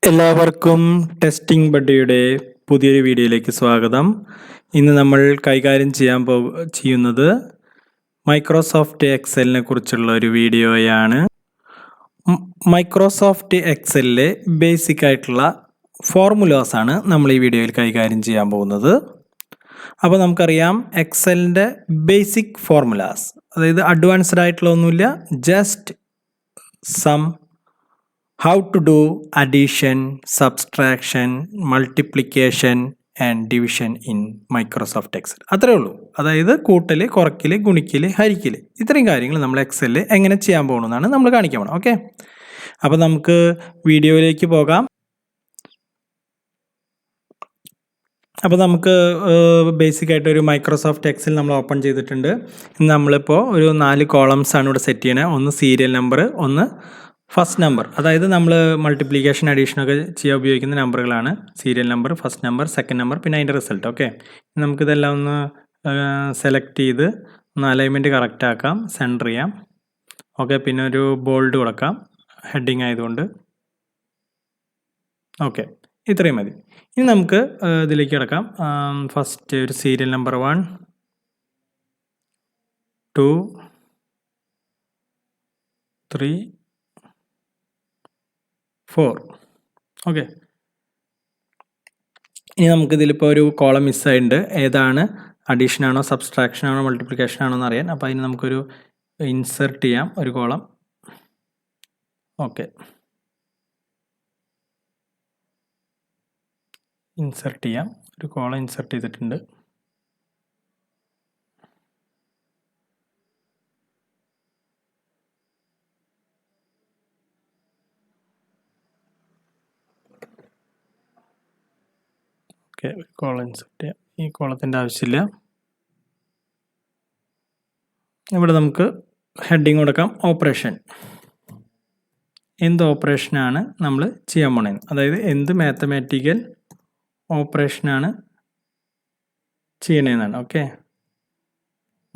എല്ലാവർക്കും ടെസ്റ്റിംഗ് ബഡ്ഡിയുടെ പുതിയൊരു വീഡിയോയിലേക്ക് സ്വാഗതം. ഇന്ന് നമ്മൾ കൈകാര്യം ചെയ്യുന്നത് മൈക്രോസോഫ്റ്റ് എക്സലിനെ കുറിച്ചുള്ള ഒരു വീഡിയോയാണ്. മൈക്രോസോഫ്റ്റ് എക്സലിലെ ബേസിക് ആയിട്ടുള്ള ഫോർമുലാസാണ് നമ്മൾ ഈ വീഡിയോയിൽ കൈകാര്യം ചെയ്യാൻ പോകുന്നത്. അപ്പോൾ നമുക്കറിയാം എക്സലിൻ്റെ ബേസിക് ഫോർമുലാസ്, അതായത് അഡ്വാൻസ്ഡ് ആയിട്ടുള്ള ഒന്നുമില്ല, just some how to do addition, subtraction, multiplication and division in Microsoft Excel. അത്രേ ഉള്ളൂ. അതായത് കൂട്ടൽ, കുറയ്ക്കൽ, ഗുണിക്കൽ, ഹരിക്കൽ, ഇത്രയും കാര്യങ്ങൾ നമ്മൾ എക്സലിൽ എങ്ങനെ ചെയ്യാൻ പോകണമെന്നാണ് നമ്മൾ കാണിക്കാൻ പോകണം. ഓക്കെ, അപ്പോൾ നമുക്ക് വീഡിയോയിലേക്ക് പോകാം. അപ്പോൾ നമുക്ക് ബേസിക് ആയിട്ട് ഒരു മൈക്രോസോഫ്റ്റ് എക്സൽ നമ്മൾ ഓപ്പൺ ചെയ്തിട്ടുണ്ട്. നമ്മളിപ്പോൾ ഒരു 4 കോളംസാണ് ഇവിടെ സെറ്റ് ചെയ്യണത്. ഒന്ന് സീരിയൽ നമ്പർ, ഒന്ന് ഫസ്റ്റ് നമ്പർ, അതായത് നമ്മൾ മൾട്ടിപ്ലിക്കേഷൻ അഡീഷനൊക്കെ ചെയ്യാൻ ഉപയോഗിക്കുന്ന നമ്പറുകളാണ്. Serial number, first number, second number, പിന്നെ അതിൻ്റെ റിസൾട്ട്. ഓക്കെ, നമുക്കിതെല്ലാം ഒന്ന് സെലക്ട് ചെയ്ത് ഒന്ന് അലൈൻമെൻറ്റ് കറക്റ്റ് ആക്കാം, സെൻറ്റർ ചെയ്യാം. ഓക്കെ, പിന്നെ ഒരു ബോൾഡ് കൊടുക്കാം ഹെഡിങ് ആയതുകൊണ്ട്. ഓക്കെ, ഇത്രയും മതി. ഇനി നമുക്ക് ഇതിലേക്ക് കിടക്കാം. ഫസ്റ്റ് ഒരു സീരിയൽ നമ്പർ 1, 2, 3, 4. ഓക്കെ, ഇനി നമുക്കിതിലിപ്പോൾ ഒരു കോളം മിസ്സായിട്ടുണ്ട്. ഏതാണ്, അഡീഷനാണോ, സബ്സ്ട്രാക്ഷനാണോ, മൾട്ടിപ്ലിക്കേഷനാണോ എന്ന് അറിയാൻ. അപ്പോൾ അതിന് നമുക്കൊരു ഇൻസെർട്ട് ചെയ്യാം ഒരു കോളം. ഓക്കെ, ഇൻസെർട്ട് ചെയ്യാം, ഒരു കോളം ഇൻസെർട്ട് ചെയ്തിട്ടുണ്ട്. ഓക്കെ, ഒരു കോളം ഇൻസെർട്ട് ചെയ്യാം. ഈ കോളത്തിൻ്റെ ആവശ്യമില്ല. ഇവിടെ നമുക്ക് ഹെഡിങ് കൊടുക്കാം, ഓപ്പറേഷൻ. എന്ത് ഓപ്പറേഷനാണ് നമ്മൾ ചെയ്യാൻ പോണത്, അതായത് എന്ത് മാത്തമാറ്റിക്കൽ ഓപ്പറേഷനാണ് ചെയ്യണതെന്നാണ്. Okay,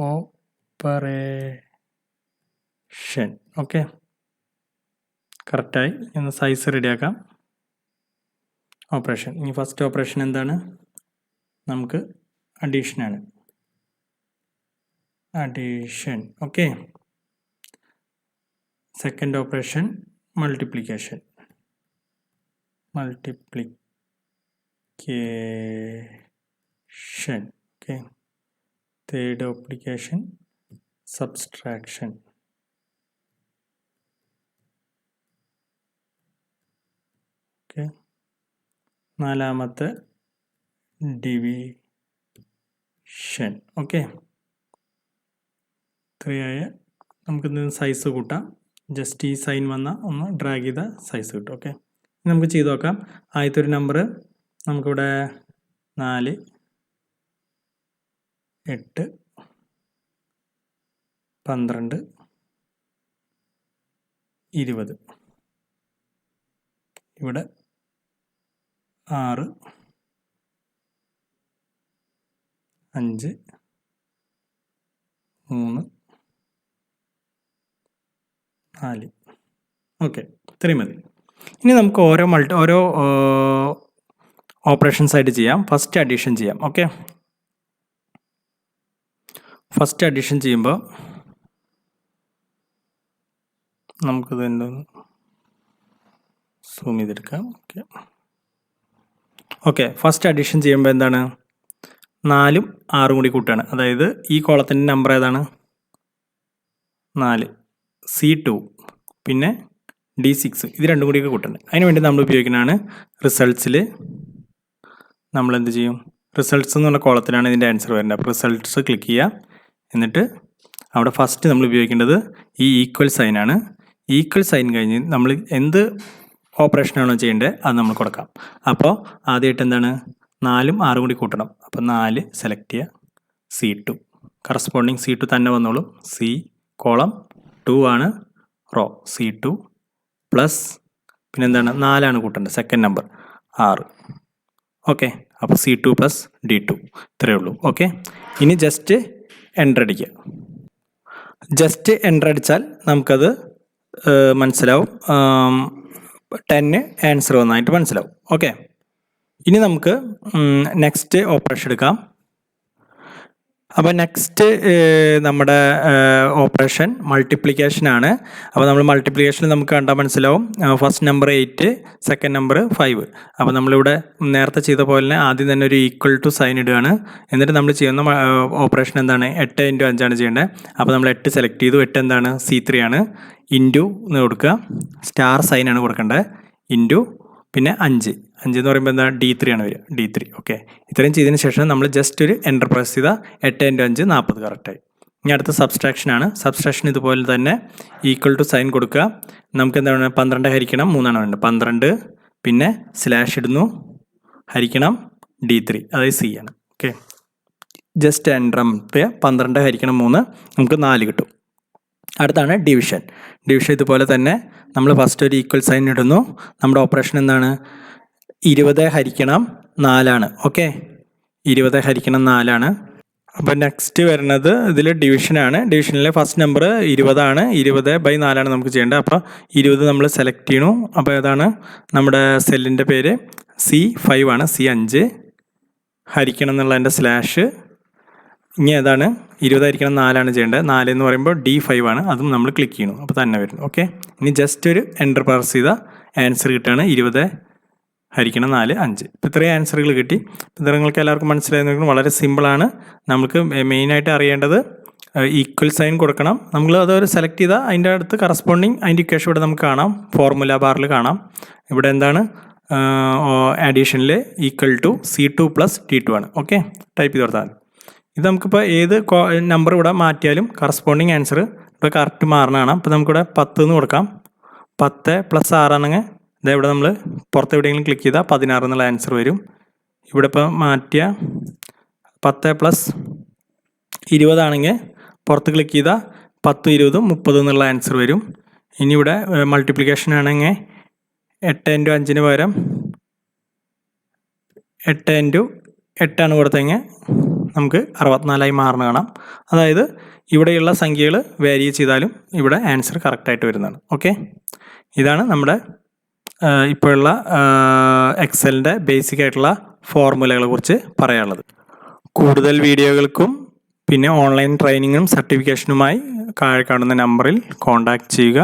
operation. ഓക്കെ, കറക്റ്റായി. ഒന്ന് സൈസ് റെഡിയാക്കാം. ഓപ്പറേഷൻ. ഇനി ഫസ്റ്റ് ഓപ്പറേഷൻ എന്താണ്, നമുക്ക് അഡീഷനാണ്, addition. Okay, second operation multiplication, multiplication. Okay, third operation subtraction. Okay, നാലാമത്തെ ഡിവിഷൻ. ഓക്കെ, ഇത്രയായ നമുക്കിന്ന് സൈസ് കൂട്ടാം. ജസ്റ്റ് ഈ സൈൻ വന്നാൽ ഒന്ന് ഡ്രാഗ് ചെയ്ത സൈസ് കിട്ടും. ഓക്കെ, നമുക്ക് ചെയ്ത് നോക്കാം. ആദ്യത്തെ ഒരു നമ്പർ നമുക്കിവിടെ 4, 8, 12, 20. ഇവിടെ 6, 5, 3, 4. ഓക്കെ, ഇത്രയും മതി. ഇനി നമുക്ക് ഓരോ ഓപ്പറേഷൻസ് ആയിട്ട് ചെയ്യാം. ഫസ്റ്റ് അഡീഷൻ ചെയ്യാം. ഓക്കെ, ഫസ്റ്റ് അഡീഷൻ ചെയ്യുമ്പോൾ നമുക്കിത് എന്തൊന്ന് സൂം ചെയ്തെടുക്കാം. ഓക്കെ, ഓക്കെ, ഫസ്റ്റ് അഡീഷൻ ചെയ്യുമ്പോൾ എന്താണ്, 4ഉം 6ഉം കൂടി കൂട്ടുകയാണ്. അതായത് ഈ കോളത്തിൻ്റെ നമ്പർ ഏതാണ്, 4, C2, പിന്നെ D6, ഇത് രണ്ടും കൂടിയൊക്കെ കൂട്ടണം. അതിന് വേണ്ടി നമ്മൾ ഉപയോഗിക്കുന്നതാണ് റിസൾട്ട്സിൽ നമ്മൾ എന്ത് ചെയ്യും, റിസൾട്ട്സ് എന്നുള്ള കോളത്തിലാണ് ഇതിൻ്റെ ആൻസർ വരുന്നത്. അപ്പോൾ റിസൾട്ട്സ് ക്ലിക്ക് ചെയ്യുക. എന്നിട്ട് അവിടെ ഫസ്റ്റ് നമ്മൾ ഉപയോഗിക്കേണ്ടത് ഈ ഈക്വൽ സൈനാണ്. ഈക്വൽ സൈൻ കഴിഞ്ഞ് നമ്മൾ എന്ത് ഓപ്പറേഷനാണോ ചെയ്യേണ്ടത് അത് നമ്മൾ കൊടുക്കാം. അപ്പോൾ ആദ്യമായിട്ട് എന്താണ്, 4ഉം 6ഉം കൂടി കൂട്ടണം. അപ്പോൾ 4 സെലക്ട് ചെയ്യുക, C2 കറസ്പോണ്ടിങ് C2 തന്നെ വന്നോളും. C കോളം 2 ആണ് റോ, C2 പ്ലസ് പിന്നെ എന്താണ് 4ആണ് കൂട്ടേണ്ടത്, സെക്കൻഡ് നമ്പർ 6. ഓക്കെ, അപ്പോൾ C2 പ്ലസ് D2 ഇത്രയേ ഉള്ളൂ. ഓക്കെ, ഇനി ജസ്റ്റ് എൻ്റർ അടിക്കുക. ജസ്റ്റ് എൻ്റർ അടിച്ചാൽ നമുക്കത് മനസ്സിലാവും. 10 ആൻസർ വന്നതായിട്ട് മനസ്സിലാവും. ഓക്കെ, ഇനി നമുക്ക് നെക്സ്റ്റ് ഓപ്പറേഷൻ എടുക്കാം. അപ്പോൾ നെക്സ്റ്റ് നമ്മുടെ ഓപ്പറേഷൻ മൾട്ടിപ്ലിക്കേഷനാണ്. അപ്പോൾ നമ്മൾ മൾട്ടിപ്ലിക്കേഷനിൽ നമുക്ക് കണ്ടാൽ മനസ്സിലാവും, ഫസ്റ്റ് നമ്പർ 8, സെക്കൻഡ് നമ്പർ 5. അപ്പോൾ നമ്മളിവിടെ നേരത്തെ ചെയ്ത പോലെ തന്നെ ആദ്യം തന്നെ ഒരു ഈക്വൽ ടു സൈൻ ഇടുകയാണ്. എന്നിട്ട് നമ്മൾ ചെയ്യുന്ന ഓപ്പറേഷൻ എന്താണ്, 8 ഇൻറ്റു 5 ചെയ്യേണ്ടത്. അപ്പോൾ നമ്മൾ 8 സെലക്ട് ചെയ്തു. 8 എന്താണ്, C3 ആണ്. ഇൻറ്റു എന്ന് കൊടുക്കുക, സ്റ്റാർ സൈനാണ് കൊടുക്കേണ്ടത്. ഇൻറ്റു പിന്നെ 5 എന്ന് പറയുമ്പോൾ എന്താ, D3 ആണ് വരിക, D3. ഓക്കെ, ഇത്രയും ചെയ്തതിന് ശേഷം നമ്മൾ ജസ്റ്റ് ഒരു എൻ്റർ പ്രസ് ചെയ്താൽ 8 ഇൻറ്റു 5 40 കറക്റ്റായി. ഇനി അടുത്ത സബ്സ്ട്രാക്ഷനാണ്. സബ്സ്ട്രാക്ഷൻ ഇതുപോലെ തന്നെ ഈക്വൽ ടു സൈൻ കൊടുക്കുക. നമുക്ക് എന്താണ്, 12 ഹരിക്കണം 3 ആണ് വേണ്ടത്. 12 പിന്നെ സ്ലാഷ് ഇടുന്നു, ഹരിക്കണം D3, അതായത് C ആണ്. ഓക്കെ, ജസ്റ്റ് എൻ്റർ അമർത്തുക. 12 ഹരിക്കണം 3, നമുക്ക് 4 കിട്ടും. അടുത്താണ് ഡിവിഷൻ. ഡിവിഷൻ ഇതുപോലെ തന്നെ നമ്മൾ ഫസ്റ്റ് ഒരു ഈക്വൽ സൈൻ ഇടുന്നു. നമ്മുടെ ഓപ്പറേഷൻ എന്താണ്, 20 ഹരിക്കണം 4 ആണ്. ഓക്കെ, 20 ഹരിക്കണം 4 ആണ്. അപ്പോൾ നെക്സ്റ്റ് വരുന്നത് ഇതിൽ ഡിവിഷനാണ്. ഡിവിഷനിലെ ഫസ്റ്റ് നമ്പർ 20 ആണ്. 20/4 ആണ് നമുക്ക് ചെയ്യേണ്ടത്. അപ്പോൾ 20 നമ്മൾ സെലക്ട് ചെയ്യണു. അപ്പോൾ ഏതാണ് നമ്മുടെ സെല്ലിൻ്റെ പേര്, C5 ആണ്. C5 ഹരിക്കണം എന്നുള്ളതിൻ്റെ സ്ലാഷ്. ഇനി ഏതാണ്, 20 ഹരിക്കണം 4 ആണ് ചെയ്യേണ്ടത്. 4 എന്ന് പറയുമ്പോൾ D5 ആണ്. അതും നമ്മൾ ക്ലിക്ക് ചെയ്യണം, അപ്പോൾ തന്നെ വരുന്നു. ഓക്കെ, ഇനി ജസ്റ്റ് ഒരു എൻ്റർ പ്രസ് ചെയ്താൽ ആൻസർ കിട്ടുകയാണ്, 20 ഹരിക്കണം 4, 5. ഇപ്പോൾ ഇത്രയും ആൻസറുകൾ കിട്ടി. ഇത് നിങ്ങൾക്ക് എല്ലാവർക്കും മനസ്സിലായി. വളരെ സിമ്പിളാണ്. നമുക്ക് മെയിനായിട്ട് അറിയേണ്ടത് ഈക്വൽ സൈൻ കൊടുക്കണം. നമ്മൾ അതൊരു സെലക്ട് ചെയ്താൽ അതിൻ്റെ അടുത്ത് കറസ്പോണ്ടിങ് അതിൻ്റെ ഇക്വേഷൻ ഇവിടെ നമുക്ക് കാണാം, ഫോർമുല ബാറിൽ കാണാം. ഇവിടെ എന്താണ്, അഡീഷനിൽ ഈക്വൽ ടു C2 + D2 ആണ്. ഓക്കെ, ടൈപ്പ് ചെയ്ത് കൊടുത്താൽ ഇത് നമുക്കിപ്പോൾ ഏത് നമ്പർ ഇവിടെ മാറ്റിയാലും കറസ്പോണ്ടിങ് ആൻസർ ഇപ്പോൾ കറക്റ്റ് മാറണതാണ്. അപ്പോൾ നമുക്കിവിടെ 10 എന്ന് കൊടുക്കാം. 10 + 6 ആണെങ്കിൽ ഇതാ ഇവിടെ നമ്മൾ പുറത്ത് എവിടെയെങ്കിലും ക്ലിക്ക് ചെയ്താൽ 16 എന്നുള്ള ആൻസർ വരും. ഇവിടെ ഇപ്പോൾ മാറ്റിയ 10 + 20 ആണെങ്കിൽ പുറത്ത് ക്ലിക്ക് ചെയ്താൽ 10, 20, 30 എന്നുള്ള ആൻസർ വരും. ഇനി ഇവിടെ മൾട്ടിപ്ലിക്കേഷൻ ആണെങ്കിൽ 8 ഇൻറ്റു 5 പകരം 8 ഇൻറ്റു 8 ആണ് കൊടുത്തെങ്കിൽ നമുക്ക് 64 മാറണം കാണാം. അതായത് ഇവിടെയുള്ള സംഖ്യകൾ വേരി ചെയ്താലും ഇവിടെ ആൻസർ കറക്റ്റായിട്ട് വരുന്നതാണ്. ഓക്കെ, ഇതാണ് നമ്മുടെ ഇപ്പോഴുള്ള എക്സലിൻ്റെ ബേസിക് ആയിട്ടുള്ള ഫോർമുലകളെ കുറിച്ച് പറയാനുള്ളത്. കൂടുതൽ വീഡിയോകൾക്കും പിന്നെ ഓൺലൈൻ ട്രെയിനിങ്ങും സർട്ടിഫിക്കേഷനുമായി താഴെ കാണുന്ന നമ്പറിൽ കോൺടാക്റ്റ് ചെയ്യുക.